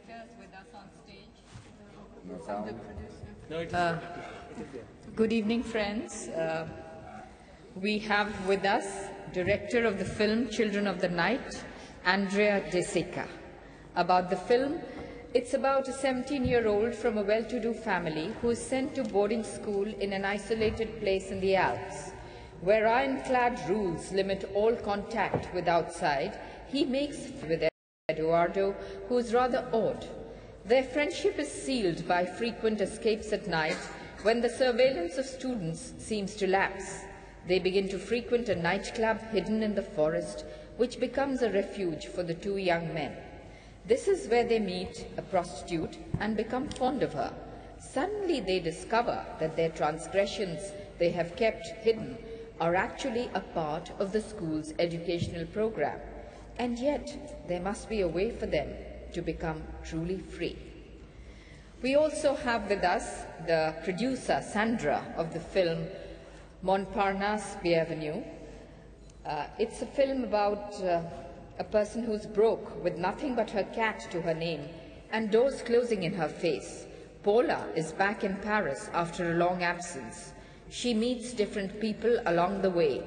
directors with us on stage. No sound. Good evening, friends. We have with us director of the film Children of the Night, Andrea De Sica. About the film, it's about a 17-year-old from a well-to-do family who is sent to boarding school in an isolated place in the Alps. Where ironclad rules limit all contact with outside, he makes with Eduardo, who is rather odd. Their friendship is sealed by frequent escapes at night when the surveillance of students seems to lapse. They begin to frequent a nightclub hidden in the forest, which becomes a refuge for the two young men. This is where they meet a prostitute and become fond of her. Suddenly they discover that their transgressions they have kept hidden are actually a part of the school's educational program. And yet, there must be a way for them to become truly free. We also have with us the producer, Sandra, of the film Montparnasse Bienvenue. It's a film about a person who's broke with nothing but her cat to her name and doors closing in her face. Paula is back in Paris after a long absence. She meets different people along the way.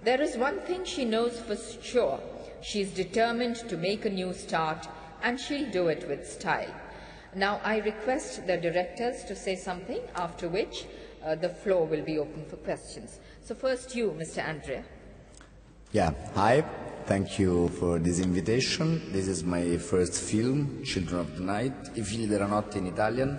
There is one thing she knows for sure. She's determined to make a new start, and she'll do it with style. Now, I request the directors to say something, after which the floor will be open for questions. So first you, Mr. Andrea. Yeah, hi. Thank you for this invitation. This is my first film, Children of the Night, I figli della notte in Italian.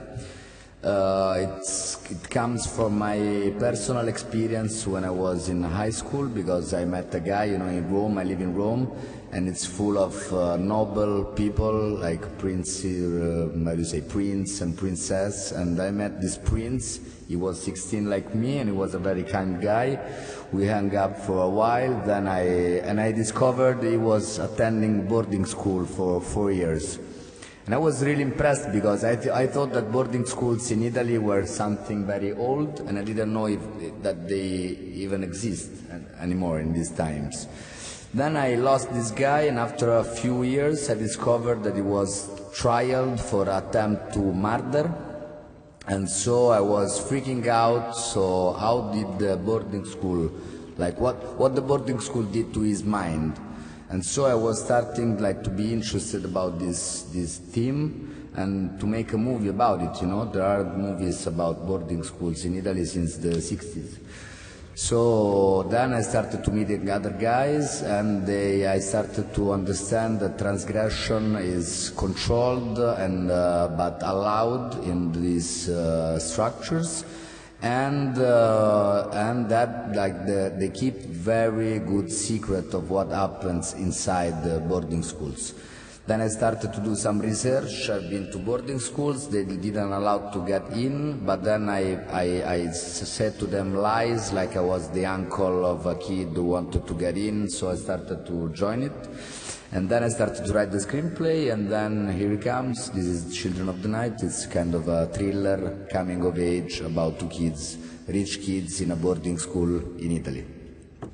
It comes from my personal experience when I was in high school, because I met a guy, in Rome. I live in Rome, and it's full of noble people like prince and princess. And I met this prince. He was 16 like me, and he was a very kind guy. We hung up for a while. Then I discovered he was attending boarding school for 4 years. And I was really impressed, because I thought that boarding schools in Italy were something very old, and I didn't know that they even exist anymore in these times. Then I lost this guy, and after a few years I discovered that he was trialed for attempt to murder. And so I was freaking out. So how did the boarding school, like what the boarding school did to his mind? And so I was starting to be interested about this theme and to make a movie about it. There are movies about boarding schools in Italy since the 60s. So then I started to meet other guys, and I started to understand that transgression is controlled and but allowed in these structures. And that they keep very good secret of what happens inside the boarding schools. Then I started to do some research. I've been to boarding schools. They didn't allow to get in, but then I said to them lies, like I was the uncle of a kid who wanted to get in, so I started to join it. And then I started to write the screenplay, and then here it comes. This is Children of the Night. It's kind of a thriller, coming of age, about two kids, rich kids in a boarding school in Italy. Yeah.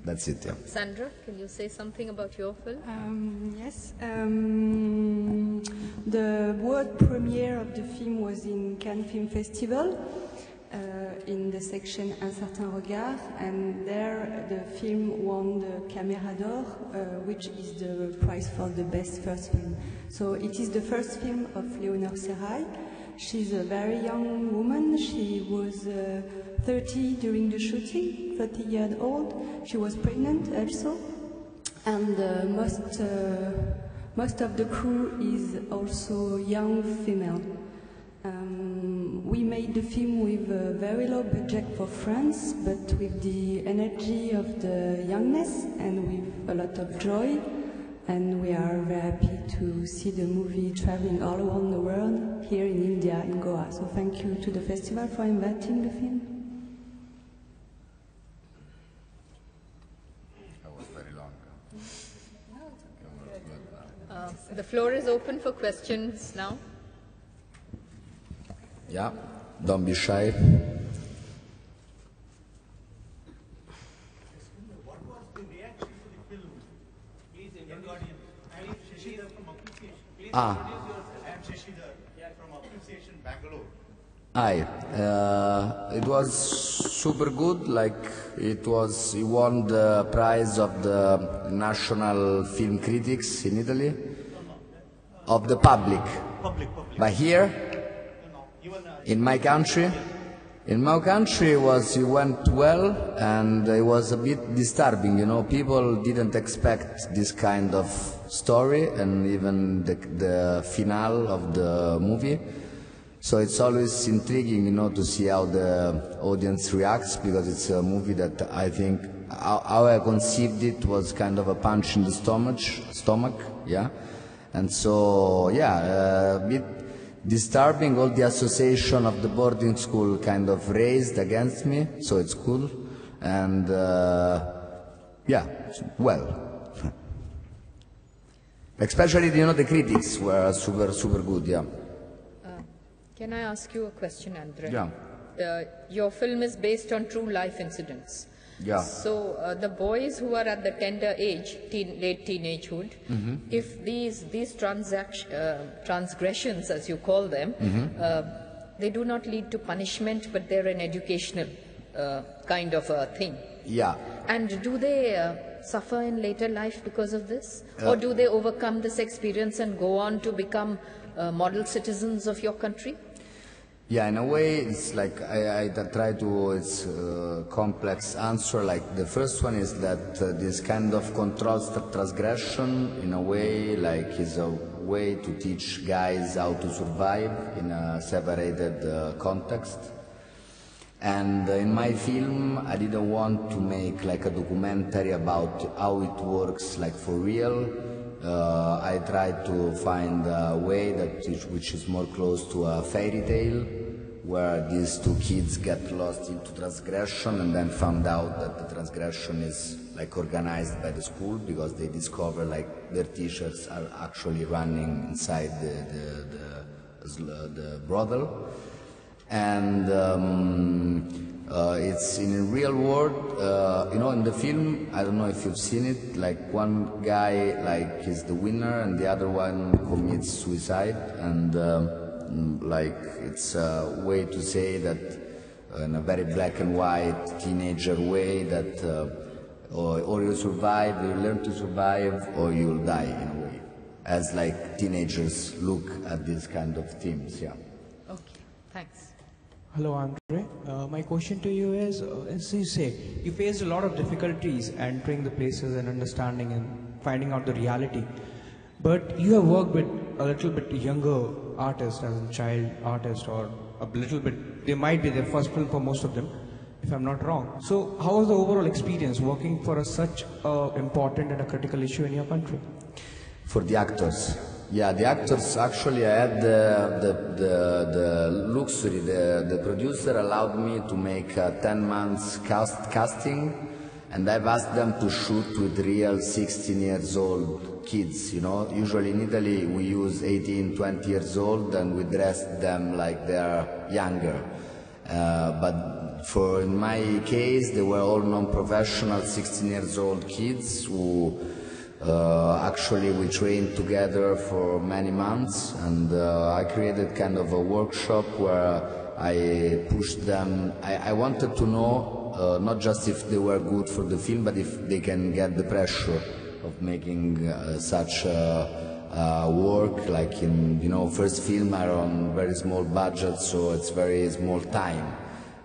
That's it, yeah. Sandra, can you say something about your film? Yes. The world premiere of the film was in Cannes Film Festival, in the section Un certain regard, and there the film won the Caméra d'Or, which is the prize for the best first film. So it is the first film of Léonore Serrail. She's a very young woman. She was 30 during the shooting, 30 years old. She was pregnant also, and most of the crew is also young female. We made the film with a very low budget for France, but with the energy of the youngness and with a lot of joy. And we are very happy to see the movie traveling all around the world, here in India, in Goa. So thank you to the festival for inviting the film. That was very long. The floor is open for questions now. Yeah, don't be shy. What was the reaction to the film? Please, everybody, please introduce yourself. Shashidhar from Appreciation Bangalore. Hi. It was super good. Like he won the prize of the National Film Critics in Italy, of the public. Public. But here, No, even in my country, it went well, and it was a bit disturbing. You know, people didn't expect this kind of story, and even the finale of the movie. So it's always intriguing, you know, to see how the audience reacts, because it's a movie that I think how I conceived it was kind of a punch in the stomach, yeah. And so, yeah, a bit disturbing. All the association of the boarding school kind of raised against me, so it's cool. And yeah, well, especially, you know, the critics were super good, yeah. Can I ask you a question, Andre? Yeah. Your film is based on true life incidents. Yeah. So the boys who are at the tender age, late teenagehood, if these transgressions, as you call them, they do not lead to punishment, but they're an educational kind of a thing. Yeah. And do they suffer in later life because of this? Or do they overcome this experience and go on to become model citizens of your country? Yeah, in a way, it's like I try to, it's a complex answer. Like the first one is that this kind of controlled transgression, in a way, like is a way to teach guys how to survive in a separated context. And in my film, I didn't want to make like a documentary about how it works, like for real. I tried to find a way which is more close to a fairy tale, where these two kids get lost into transgression and then found out that the transgression is like organized by the school, because they discover like their teachers are actually running inside the brothel. And it's in the real world, you know, in the film, I don't know if you've seen it, like one guy like is the winner and the other one commits suicide, and like it's a way to say that in a very black and white teenager way that or you survive, you learn to survive, or you'll die, in a way, as like teenagers look at these kind of themes, yeah. Okay, thanks. Hello, Andre. My question to you is, as you say, you faced a lot of difficulties entering the places and understanding and finding out the reality. But you have worked with a little bit younger artists, as a child artist, or a little bit, they might be their first film for most of them, if I'm not wrong. So how was the overall experience working for such important and a critical issue in your country? For the actors. Yeah, the actors, actually I had the luxury, the producer allowed me to make 10 months casting, and I've asked them to shoot with real 16 years old kids, you know. Usually in Italy we use 18, 20 years old and we dress them like they're younger. But in my case, they were all non-professional 16 years old kids who actually we trained together for many months, and I created kind of a workshop where I pushed them. I wanted to know not just if they were good for the film, but if they can get the pressure of making such work. Like in, you know, first film are on very small budget, so it's very small time.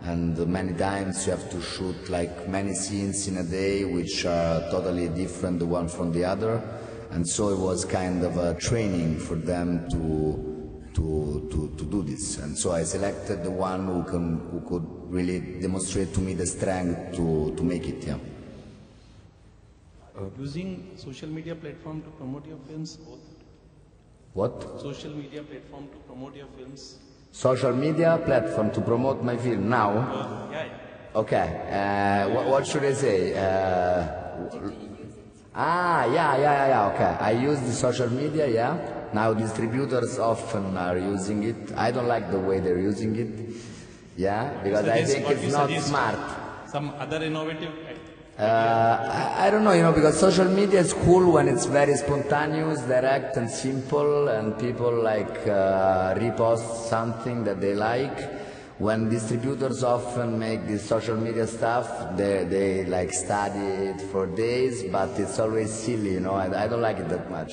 And many times you have to shoot like many scenes in a day, which are totally different the one from the other, and so it was kind of a training for them to do this. And so I selected the one who could really demonstrate to me the strength to make it. Yeah. Using social media platform to promote your films, both. What? Social media platform to promote your films. Social media platform to promote my film now? Yeah. Okay. What should I say? Yeah. Okay. I use the social media. Yeah. Now distributors often are using it. I don't like the way they're using it. Yeah, because I think it's not smart. Some other innovative. I don't know, because social media is cool when it's very spontaneous, direct and simple, and people like repost something that they like. When distributors often make this social media stuff, they like study it for days, but it's always silly, I don't like it that much.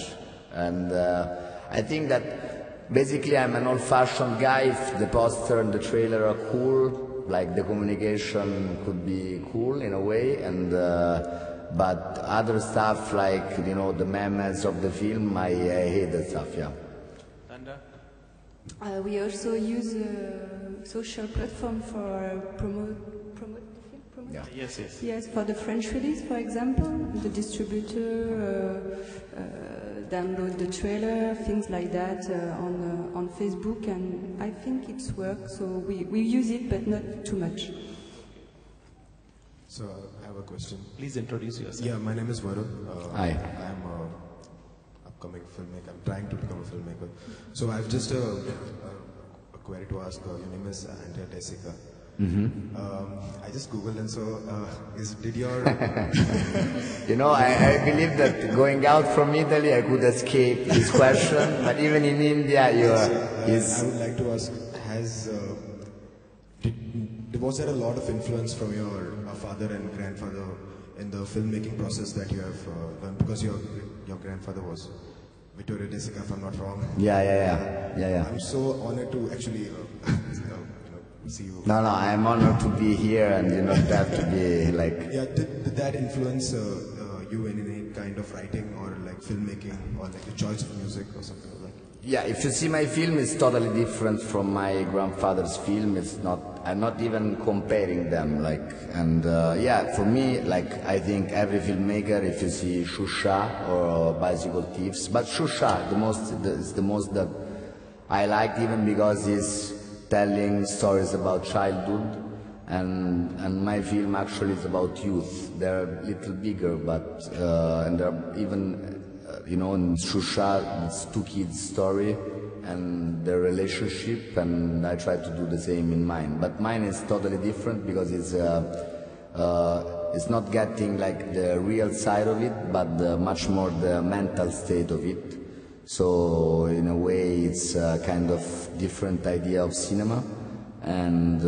And I think that basically I'm an old-fashioned guy. If the poster and the trailer are cool, like the communication could be cool in a way, and but other stuff like the memes of the film, I hate that stuff. Yeah. And We also use social platform for promote the film. Promote? Yeah. yes, yes. Yes, for the French release, for example, the distributor download the trailer, things like that on Facebook, and I think it's worked. So we use it, but not too much. So I have a question. Please introduce yourself. Yeah, my name is Varun. Hi. I'm an upcoming filmmaker. I'm trying to become a filmmaker. So I've just a query to ask. Your name is Andrea Desica. I just googled, and so did your I believe that going out from Italy I could escape this question, but even in India I would like to ask, was there a lot of influence from your father and grandfather in the filmmaking process that you have done? Because your grandfather was Vittorio De Sica, if I'm not wrong. Yeah. I'm so honored to actually see you. No, I'm honored to be here, and you don't have to be like. Yeah, did that influence you in any kind of writing or like filmmaking or like the choice of music or something like that? Yeah, if you see my film, it's totally different from my grandfather's film. I'm not even comparing them. For me, I think every filmmaker, if you see Shusha or Bicycle Thieves, but Shusha, is the most that I like, even because he's telling stories about childhood, and my film actually is about youth. They're a little bigger, but and they're even. In Shusha, it's two kids' story and their relationship, and I try to do the same in mine. But mine is totally different because it's not getting like the real side of it, but much more the mental state of it. So in a way, it's a kind of different idea of cinema, and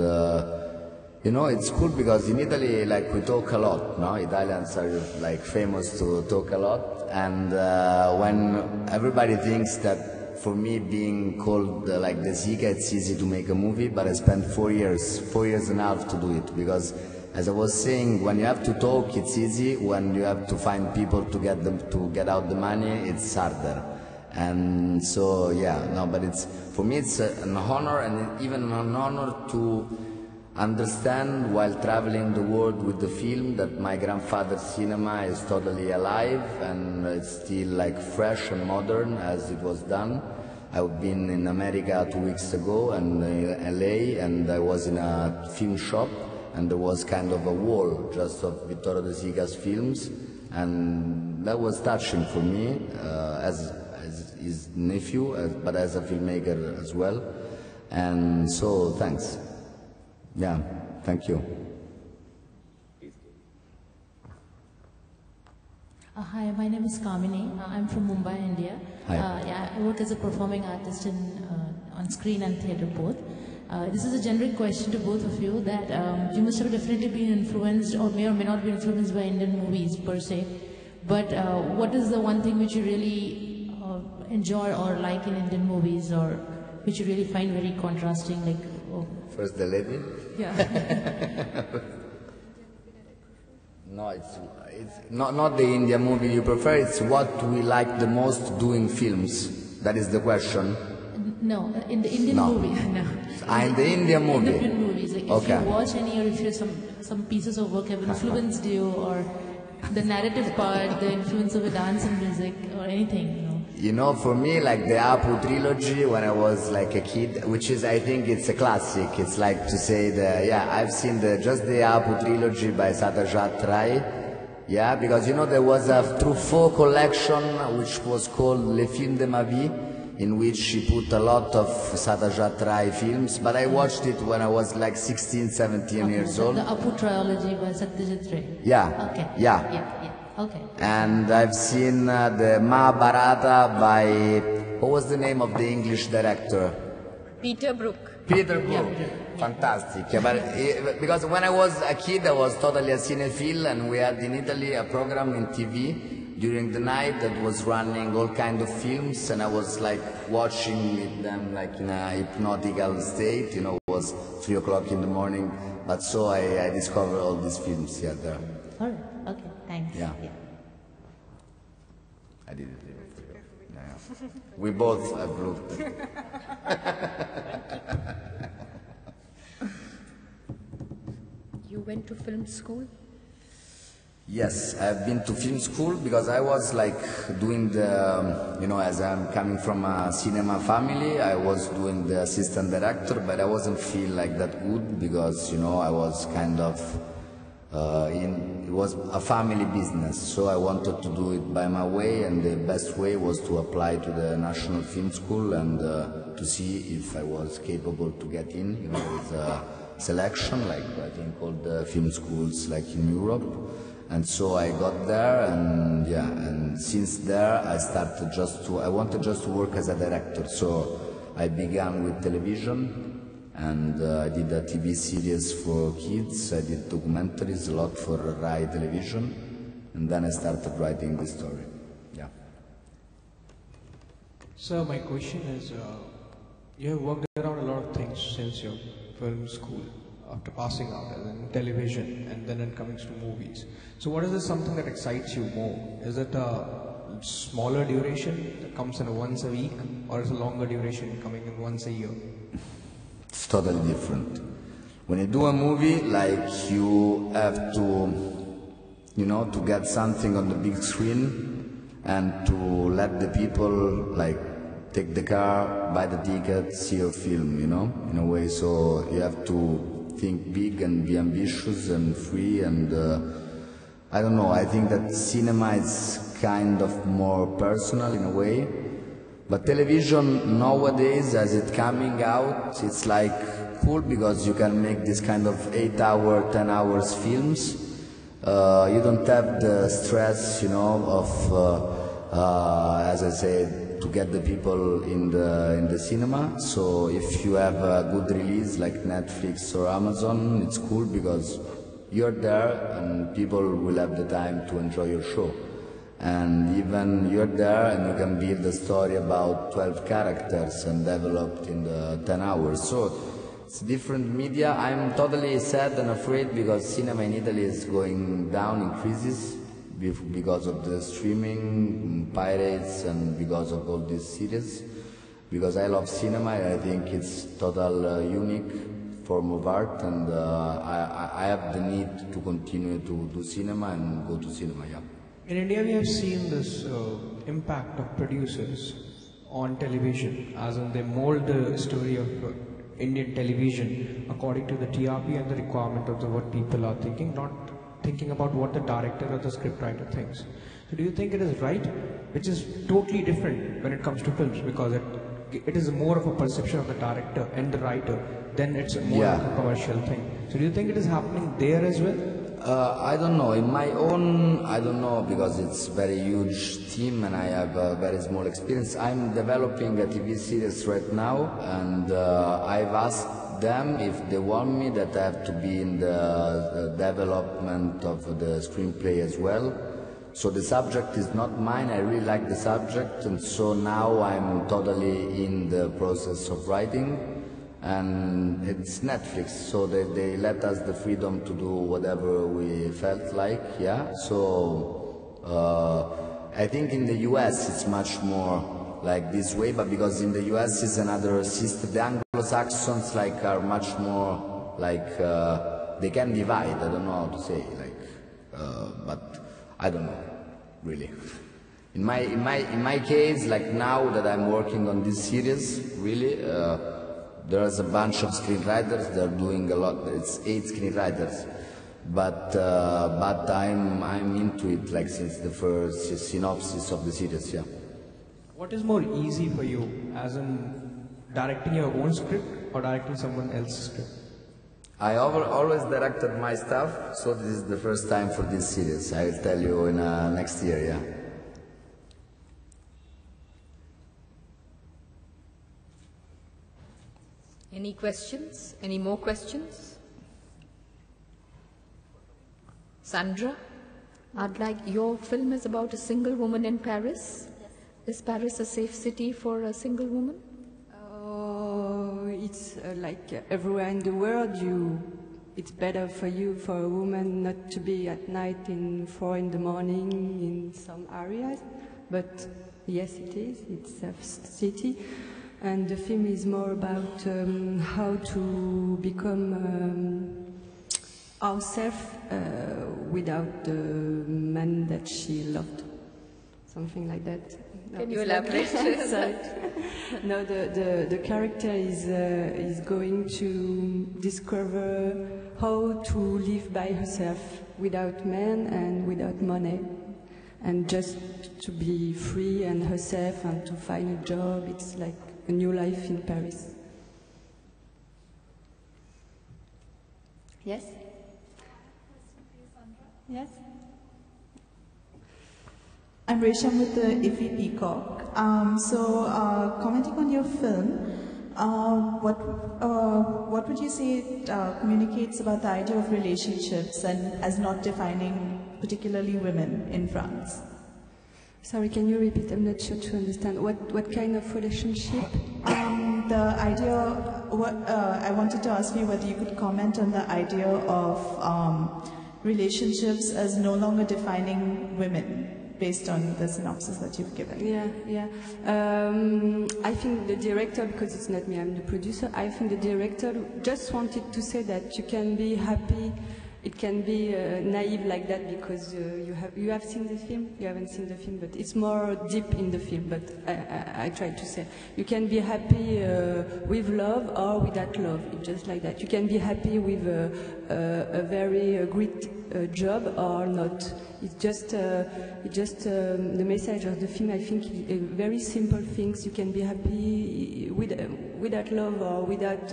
it's cool because in Italy, we talk a lot. No, Italians are famous to talk a lot. And when everybody thinks that for me being called De Sica, it's easy to make a movie, but I spent 4 years and a half to do it, because as I was saying, when you have to talk, it's easy. When you have to find people to get out the money, it's harder. And so but for me it's an honor, and even an honor to understand while traveling the world with the film that my grandfather's cinema is totally alive and it's still fresh and modern as it was done. I've been in America 2 weeks ago and LA, and I was in a film shop, and there was kind of a wall just of Vittorio De Sica's films, and that was touching for me as his nephew, but as a filmmaker as well. And so thanks. Yeah, thank you. Hi, my name is Kamini. I'm from Mumbai, India. Hi. I work as a performing artist on screen and theatre both. This is a generic question to both of you, that you must have definitely been influenced, or may not be influenced by Indian movies per se. But what is the one thing which you really enjoy or like in Indian movies, or which you really find very contrasting? First the lady. Yeah. No, it's not the Indian movie you prefer, it's what we like the most doing films. That is the question. No, in the Indian No. movie. No. In the Indian movie. In Indian movies. If Okay. you watch any, or if you some pieces of work have influenced you, or the narrative part, the influence of a dance and music, or anything. For me, the Apu trilogy, when I was a kid, which is, I think it's a classic. It's like to say I've seen just the Apu trilogy by Satyajit Ray. Yeah, because there was a Truffaut collection which was called Les Films de ma vie. in which she put a lot of Satyajit Ray films, but I watched it when I was like 16, 17 years old. The Apu trilogy by Satyajit Ray. Yeah. Okay. Yeah. Yeah. Okay. And I've seen the Mahabharata by, what was the name of the English director? Peter Brook. Peter Brook. Fantastic. Yeah, but because when I was a kid, I was totally a cinephile, and we had in Italy a program in TV during the night that was running all kind of films, and I was like watching them like in a hypnotical state. You know, it was 3 o'clock in the morning. But so I discovered all these films here there. All right. Okay. Thanks. Yeah. I did it. Yeah. We both approved it. You went to film school? Yes, I've been to film school because I was like doing the, you know, as I'm coming from a cinema family, I was doing the assistant director, but I wasn't feel like that good because, you know, I was kind of it was a family business, so I wanted to do it by my way, and the best way was to apply to the National Film School and to see if I was capable to get in, you know, with a selection, like I think all the film schools like in Europe. And so I got there, and yeah, and since there I started I wanted just to work as a director, so I began with television. And I did a TV series for kids, I did documentaries, a lot for Rai Television, and then I started writing this story. Yeah. So my question is, you have worked around a lot of things since your film school, after passing out, as in television, and then it comes to movies. So what is something that excites you more? Is it a smaller duration that comes in once a week, or is it a longer duration coming in once a year? It's totally different. When you do a movie, like you have to, you know, to get something on the big screen and to let the people like take the car, buy the ticket, see your film, you know, in a way. So you have to think big and be ambitious and free, and I don't know, I think that cinema is kind of more personal in a way. But television nowadays, as it's coming out, it's like cool because you can make this kind of 8-hour, 10 hours films. You don't have the stress, you know, of, as I said, to get the people in the cinema. So if you have a good release like Netflix or Amazon, it's cool because you're there and people will have the time to enjoy your show. And even you're there and you can build a story about 12 characters and developed in the 10 hours. So it's different media. I'm totally sad and afraid because cinema in Italy is going down in crisis because of the streaming, pirates, and because of all these series. Because I love cinema, I think it's total unique form of art, and I have the need to continue to do cinema and go to cinema, yeah. In India, we have seen this impact of producers on television, as in they mold the story of Indian television according to the TRP and the requirement of what people are thinking, not thinking about what the director or the scriptwriter thinks. So do you think it is right, which is totally different when it comes to films, because it is more of a perception of the director and the writer, then it's more like a commercial thing. So do you think it is happening there as well? I don't know. In my own, I don't know, because it's a very huge team and I have a very small experience. I'm developing a TV series right now, and I've asked them if they want me that I have to be in the development of the screenplay as well. So the subject is not mine. I really like the subject, and so now I'm totally in the process of writing. And it's Netflix, so they let us the freedom to do whatever we felt like, yeah. So I think in the US it's much more like this way, but because in the US is another system, the Anglo-Saxons like are much more like they can divide. I don't know how to say, like, but I don't know really. In my case, like now that I'm working on this series, really. There's a bunch of screenwriters. They're doing a lot. It's 8 screenwriters, but I'm into it like since the first synopsis of the series. Yeah. What is more easy for you, as in directing your own script or directing someone else's script? I always directed my stuff, so this is the first time for this series. I will tell you in next year, yeah. Any questions? Any more questions? Sandra, your film is about a single woman in Paris. Is Paris a safe city for a single woman? It's like everywhere in the world, it's better for a woman not to be at night in 4 in the morning in some areas. But yes, it is. It's a city. And the film is more about how to become ourselves without the man that she loved. Something like that. Can you elaborate? Sorry. No, the character is going to discover how to live by herself without men and without money, and just to be free and herself and to find a job. It's like a new life in Paris. Yes? Yes? I'm Resham with the IFI Peacock. Commenting on your film, what would you say it communicates about the idea of relationships and as not defining particularly women in France? Sorry, can you repeat? I'm not sure to understand. What kind of relationship? The idea, I wanted to ask you whether you could comment on the idea of relationships as no longer defining women, based on the synopsis that you've given. Yeah. I think the director, because it's not me, I'm the producer, I think the director just wanted to say that you can be happy. It can be naive like that because you have seen the film. You haven't seen the film, but it's more deep in the film. But I tried to say you can be happy with love or without love. It's just like that. You can be happy with a very great job or not. It's just the message of the film. I think very simple things. You can be happy without love or without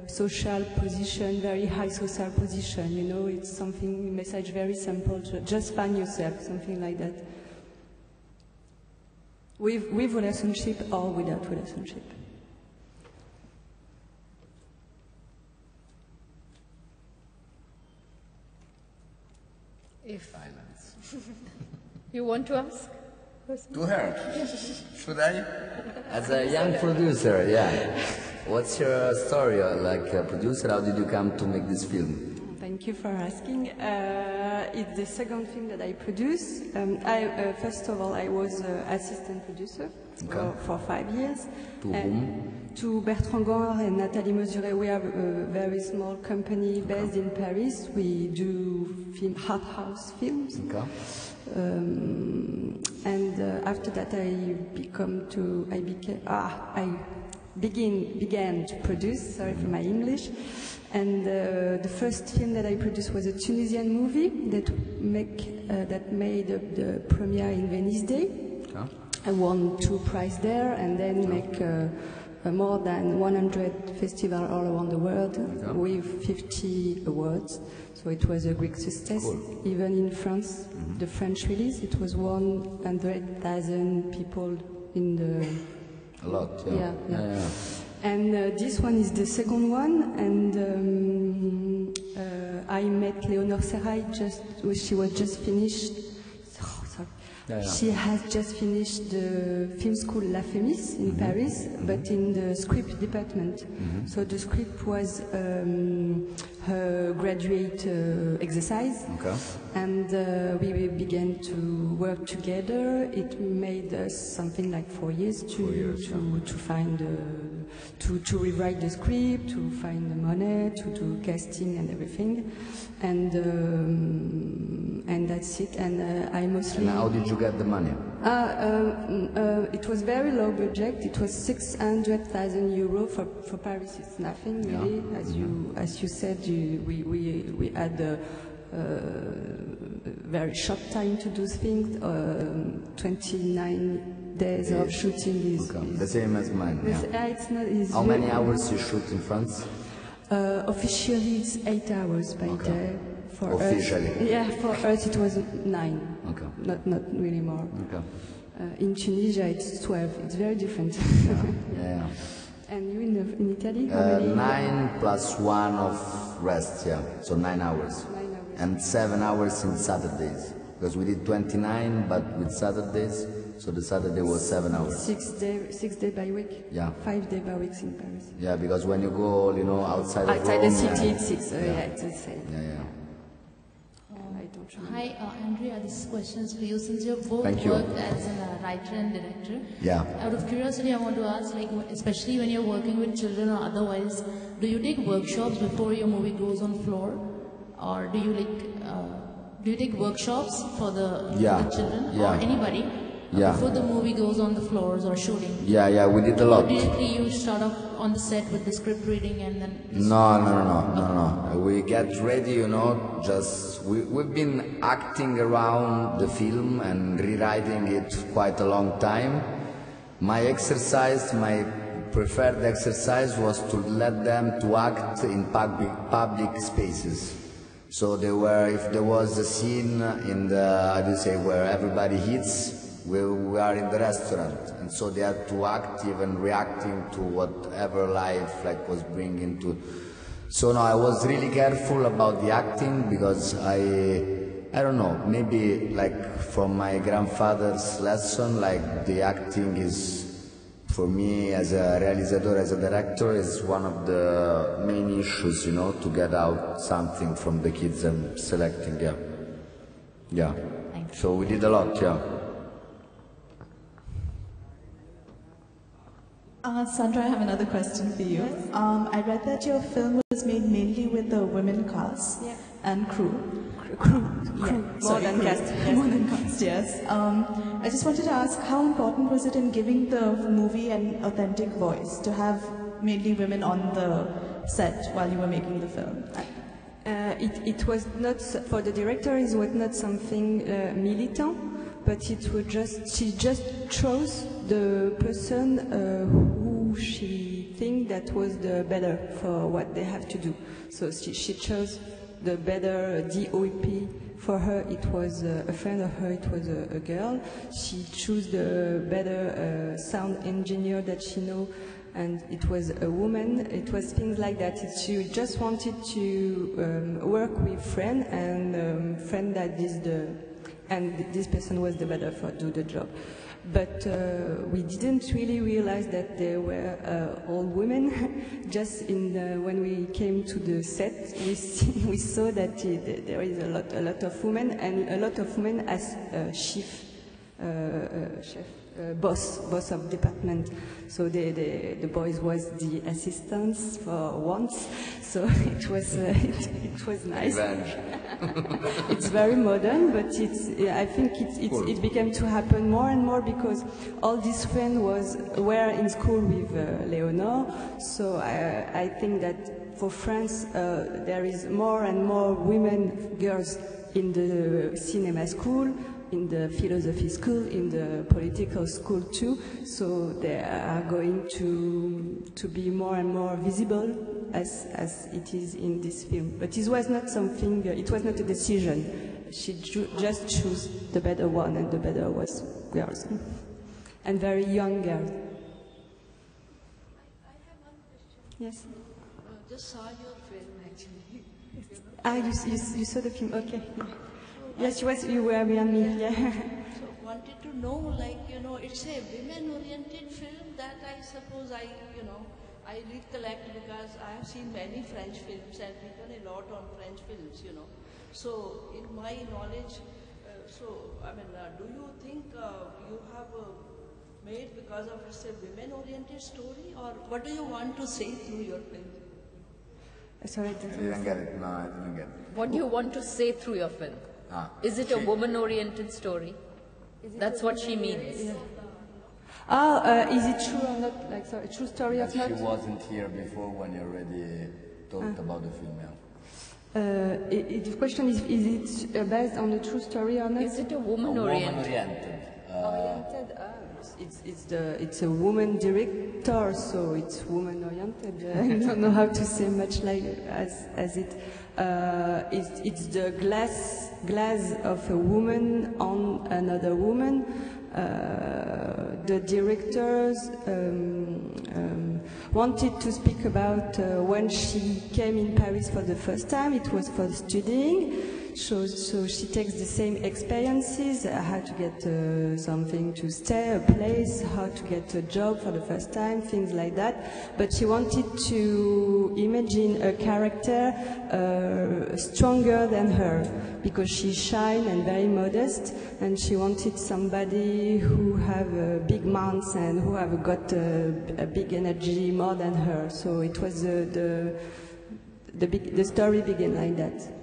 social position, very high social position. You know, it's something message very simple. Just find yourself, something like that. With relationship or without relationship. If you want to ask? To her. Should I? As a young producer, yeah. What's your story like a producer? How did you come to make this film? Thank you for asking. It's the second film that I produce. First of all, I was assistant producer for 5 years. To whom? To Bertrand Gorin and Nathalie Mesuret. We have a very small company based in Paris. We do art house films. After that, I began to produce. Sorry for my English. And the first film that I produced was a Tunisian movie that made the premiere in Venice Day. I won 2 prizes there, and then make more than 100 festivals all around the world with 50 awards. So it was a great success. Cool. Even in France, the French release, it was 100,000 people in the... A lot, yeah. And this one is the second one, and I met Léonore Serrail she was just finished. She has just finished the film school La Fémis in Paris, but in the script department. So the script was her graduate exercise, and we began to work together. It made us something like 4 years to find to rewrite the script, to find the money, to do casting and everything, and that's it. And I mostly. And how did you get the money? It was very low budget. It was 600,000 euro for Paris. It's nothing really, as you said. We had a very short time to do things, 29 days of shooting is... Okay. The same as mine, yeah. It's not, it's How many hours you shoot in France? Officially, it's 8 hours by day. For Officially? Us, yeah, for us it was 9. Okay. Not really more. Okay. In Tunisia, it's 12. It's very different. Yeah. And you in Italy? How many? 9 plus 1 of rest, yeah. So 9 hours. 9 hours. And 7 hours in Saturdays. Because we did 29, but with Saturdays, so the Saturday was 7 hours. 6 days by week? Yeah. 5 days by week in Paris. Yeah, because when you go, you know, outside of Outside Rome, the city, it's 6. Yeah, it's the same. Yeah. I don't remember. Hi, Andrea, this question is for you. Since you both Thank you. worked as a writer and director, Yeah. out of curiosity, I want to ask, like, especially when you're working with children or otherwise, do you take workshops before your movie goes on floor, or do you take workshops for the children or anybody before the movie goes on the floors or shooting? Yeah, we did a lot. Directly, you start off on the set with the script reading and then... No. We get ready, you know, we've been acting around the film and rewriting it quite a long time. My preferred exercise was to let them to act in public spaces. So if there was a scene in the, where everybody hits, we are in the restaurant, and so they had to act even reacting to whatever life was bringing to. So no, I was really careful about the acting because I don't know, maybe from my grandfather's lesson, the acting is, for me as a realizador, as a director, is one of the main issues, you know, to get out something from the kids I'm selecting, yeah. So we did a lot, yeah. Sandra, I have another question for you. I read that your film was made mainly with the women cast and crew. More than cast. Yes. More than cast, yes. I just wanted to ask, how important was it in giving the movie an authentic voice to have mainly women on the set while you were making the film? It was not, for the director, it was not something militant, but she just chose the person who she think that was the better for what they have to do. So she chose the better DOP. For her, it was a friend of her, it was a girl. She chose the better sound engineer that she know, and it was a woman. It was things like that. She just wanted to work with friend, and friend that is and this person was the better for do the job. But we didn't really realize that they were all women. Just when we came to the set, we saw that there is a lot of women, and a lot of women as chef, boss of department. So the boys was the assistants for once. So it was nice. Revenge. It's very modern, but I think it began to happen more and more because all these friends were in school with Leonore. So I think that for France there is more and more girls in the cinema school, in the philosophy school, in the political school too. So they are going to be more and more visible as it is in this film. But it was not something, it was not a decision. She just chose the better one, and the better was girls. And very young girls. I have one question. Yes. Just saw your film actually. You saw the film, okay. Yes, you were behind me, yeah. So wanted to know, it's a women-oriented film that I suppose I recollect because I have seen many French films and written a lot on French films, So in my knowledge, do you think you have made because of it's a women-oriented story, or what do you want to say through your film? Sorry, I didn't get it. No, I didn't get it. What do you want to say through your film? Is it a woman-oriented story? That's what she means. Yeah. Is it true or not? A true story of not? She wasn't here before when you already talked about the film. The question is it based on a true story or not? Is it a woman-oriented? Woman-oriented. Oriented, it's a woman director, so it's woman oriented. I don't know how to say much like as it. It's the glass of a woman on another woman. The directors wanted to speak about when she came in Paris for the first time. It was for studying. So she takes the same experiences, how to get something to stay, a place, how to get a job for the first time, things like that. But she wanted to imagine a character stronger than her, because she's shy and very modest, and she wanted somebody who have big mouths and who have got a big energy more than her. So it was the story began like that.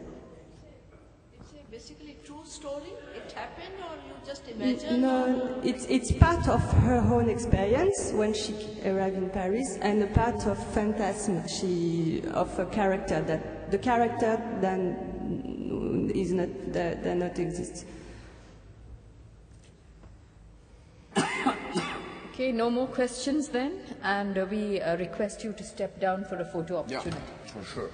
Story? It happened, or you just imagined? No, it's part of her own experience when she arrived in Paris, and a part of phantasm of a character that the character then is not that not exist. Okay, no more questions then, and we request you to step down for a photo opportunity. Yeah, for sure.